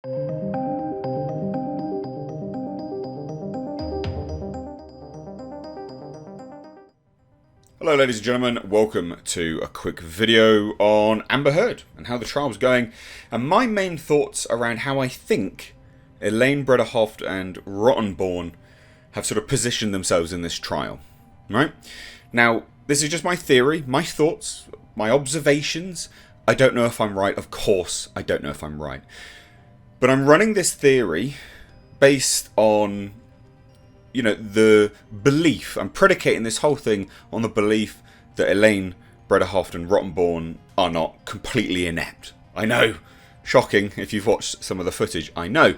Hello ladies and gentlemen, welcome to a quick video on Amber Heard and how the trial was going, and my main thoughts around how I think Elaine Bredehoft and Rottenborn have sort of positioned themselves in this trial. Right? Now, this is just my theory, my thoughts, my observations. I don't know if I'm right, of course I don't know if I'm right. But I'm running this theory based on, you know, the belief, I'm predicating this whole thing on the belief that Elaine Bredehoft and Rottenborn are not completely inept. I know, shocking if you've watched some of the footage, I know.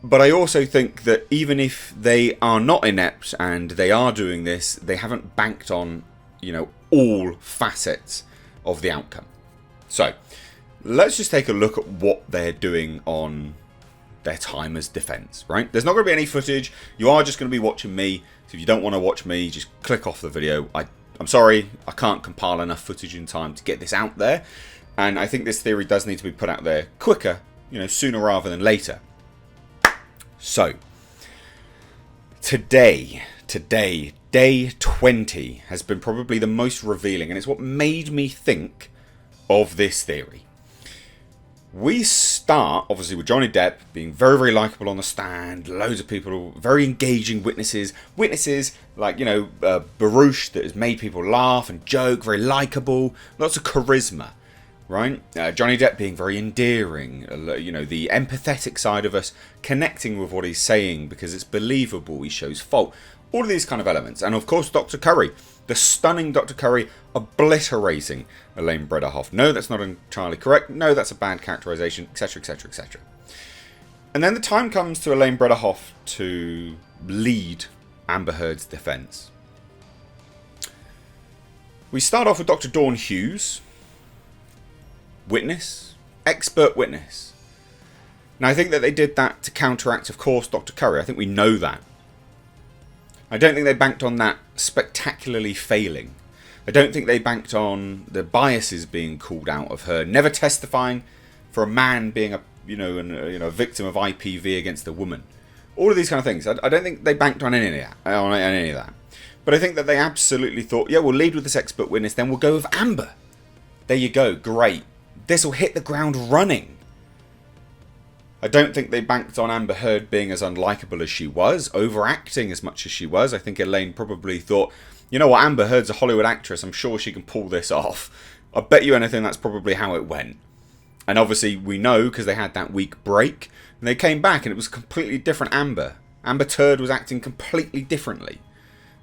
But I also think that even if they are not inept and they are doing this, they haven't banked on, you know, all facets of the outcome. So, let's just take a look at what they're doing on their time as defence, right? There's not going to be any footage. You are just going to be watching me. So if you don't want to watch me, just click off the video. I'm sorry, I can't compile enough footage in time to get this out there. And I think this theory does need to be put out there quicker, you know, sooner rather than later. So, today, day 20 has been probably the most revealing, and it's what made me think of this theory. We start, obviously, with Johnny Depp being very, very likeable on the stand. Loads of people, very engaging witnesses. Witnesses like, you know, Baruch that has made people laugh and joke, very likeable. Lots of charisma, right? Johnny Depp being very endearing. You know, the empathetic side of us connecting with what he's saying because it's believable. He shows fault. All of these kind of elements. And, of course, Dr. Curry. The stunning Dr. Curry obliterating Elaine Bredehoft. No, that's not entirely correct. No, that's a bad characterization, etc, etc, etc. And then the time comes to Elaine Bredehoft to lead Amber Heard's defence. We start off with Dr. Dawn Hughes. Witness. Expert witness. Now, I think that they did that to counteract, of course, Dr. Curry. I think we know that. I don't think they banked on that spectacularly failing. I don't think they banked on the biases being called out of her never testifying for a man being a victim of IPV against a woman. All of these kind of things. I don't think they banked on any of that. But I think that they absolutely thought, yeah, we'll lead with this expert witness, then we'll go with Amber. There you go, great. This will hit the ground running. I don't think they banked on Amber Heard being as unlikable as she was, overacting as much as she was. I think Elaine probably thought, you know what, Amber Heard's a Hollywood actress, I'm sure she can pull this off. I bet you anything that's probably how it went. And obviously we know, because they had that week break, and they came back and it was a completely different Amber. Amber Heard was acting completely differently.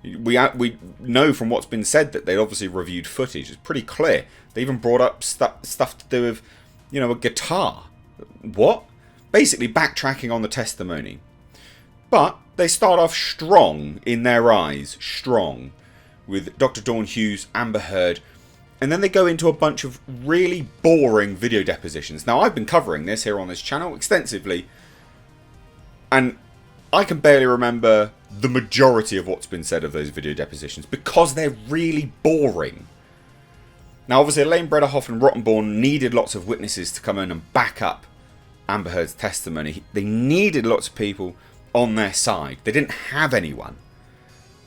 We know from what's been said that they'd obviously reviewed footage. It's pretty clear. They even brought up stuff to do with, you know, a guitar. What? Basically backtracking on the testimony. But they start off strong in their eyes. Strong. With Dr. Dawn Hughes, Amber Heard. And then they go into a bunch of really boring video depositions. Now, I've been covering this here on this channel extensively. And I can barely remember the majority of what's been said of those video depositions. Because they're really boring. Now, obviously, Elaine Bredehoft and Rottenborn needed lots of witnesses to come in and back up Amber Heard's testimony. They needed lots of people on their side. They didn't have anyone.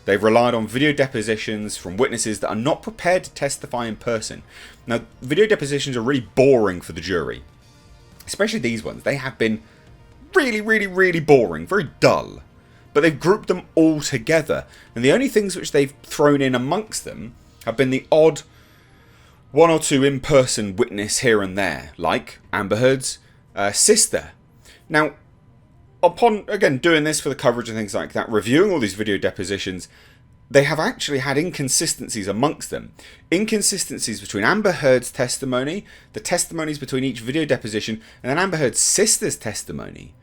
They've relied on video depositions from witnesses that are not prepared to testify in person. Now, video depositions are really boring for the jury. Especially these ones. They have been really, really, really boring. Very dull. But they've grouped them all together. And the only things which they've thrown in amongst them have been the odd one or two in-person witness here and there. Like Amber Heard's sister. Now, upon, again, doing this for the coverage and things like that, reviewing all these video depositions, they have actually had inconsistencies amongst them. Inconsistencies between Amber Heard's testimony, the testimonies between each video deposition, and then Amber Heard's sister's testimony.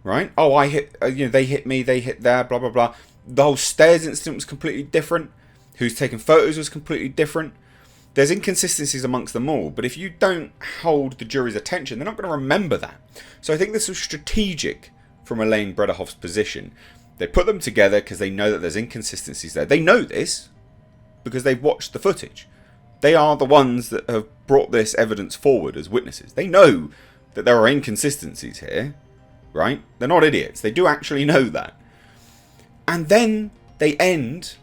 Right? Oh, I hit, they hit me, they hit there, blah, blah, blah. The whole stairs incident was completely different. Who's taking photos was completely different. There's inconsistencies amongst them all, but if you don't hold the jury's attention, they're not going to remember that. So I think this was strategic from Elaine Bredehoft's position. They put them together because they know that there's inconsistencies there. They know this because they've watched the footage. They are the ones that have brought this evidence forward as witnesses. They know that there are inconsistencies here, right? They're not idiots. They do actually know that. And then they end,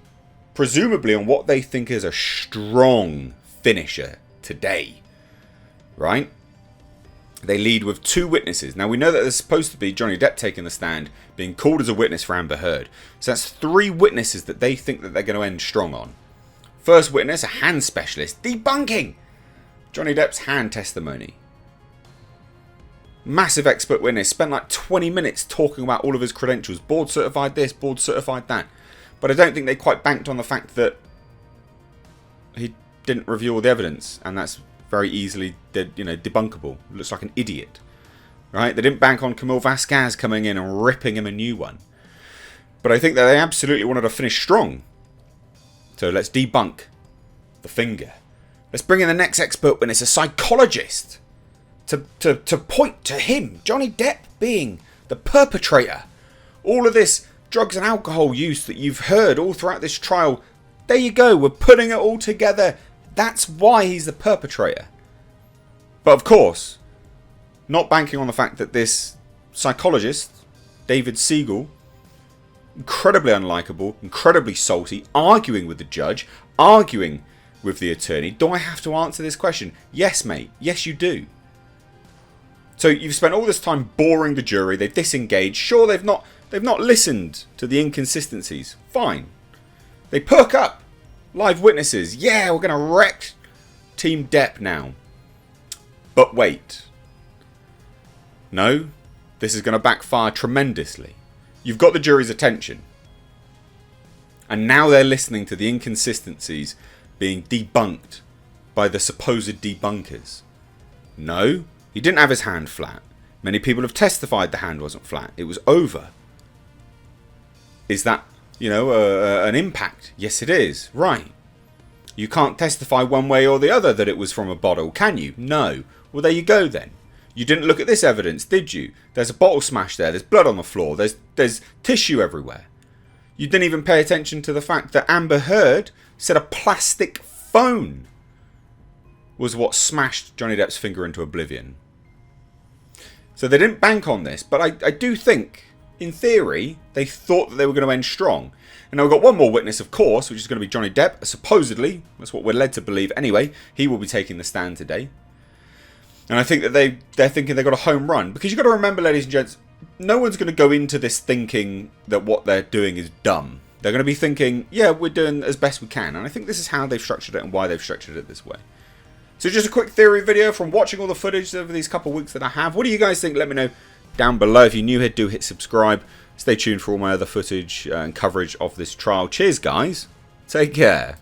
presumably, on what they think is a strong finisher today, right? They lead with 2 witnesses. Now, we know that there's supposed to be Johnny Depp taking the stand, being called as a witness for Amber Heard. So that's 3 witnesses that they think that they're going to end strong on. First witness, a hand specialist, debunking Johnny Depp's hand testimony. Massive expert witness, spent like 20 minutes talking about all of his credentials. Board certified this, board certified that. But I don't think they quite banked on the fact that he didn't review all the evidence, and that's very easily, debunkable. Looks like an idiot, right? They didn't bank on Camille Vasquez coming in and ripping him a new one. But I think that they absolutely wanted to finish strong. So let's debunk the finger. Let's bring in the next expert witness, a psychologist, to point to him, Johnny Depp, being the perpetrator. All of this drugs and alcohol use that you've heard all throughout this trial, there you go, we're putting it all together. That's why he's the perpetrator. But of course, not banking on the fact that this psychologist, David Siegel, incredibly unlikable, incredibly salty, arguing with the judge, arguing with the attorney. Do I have to answer this question? Yes, mate. Yes, you do. So you've spent all this time boring the jury. They've disengaged. Sure, they've not listened to the inconsistencies. Fine. They perk up. Live witnesses. Yeah, we're going to wreck Team Depp now. But wait. No, this is going to backfire tremendously. You've got the jury's attention. And now they're listening to the inconsistencies being debunked by the supposed debunkers. No, he didn't have his hand flat. Many people have testified the hand wasn't flat. It was over. Is that, an impact? Yes, it is. Right. You can't testify one way or the other that it was from a bottle, can you? No. Well, there you go then. You didn't look at this evidence, did you? There's a bottle smashed there. There's blood on the floor. There's tissue everywhere. You didn't even pay attention to the fact that Amber Heard said a plastic phone was what smashed Johnny Depp's finger into oblivion. So they didn't bank on this, but I do think, in theory, they thought that they were going to end strong. And now we've got one more witness, of course, which is going to be Johnny Depp. Supposedly, that's what we're led to believe anyway, he will be taking the stand today. And I think that they're thinking they've got a home run. Because you've got to remember, ladies and gents, no one's going to go into this thinking that what they're doing is dumb. They're going to be thinking, yeah, we're doing as best we can. And I think this is how they've structured it and why they've structured it this way. So just a quick theory video from watching all the footage over these couple of weeks that I have. What do you guys think? Let me know down below. If you're new here, do hit subscribe. Stay tuned for all my other footage and coverage of this trial. Cheers, guys. Take care.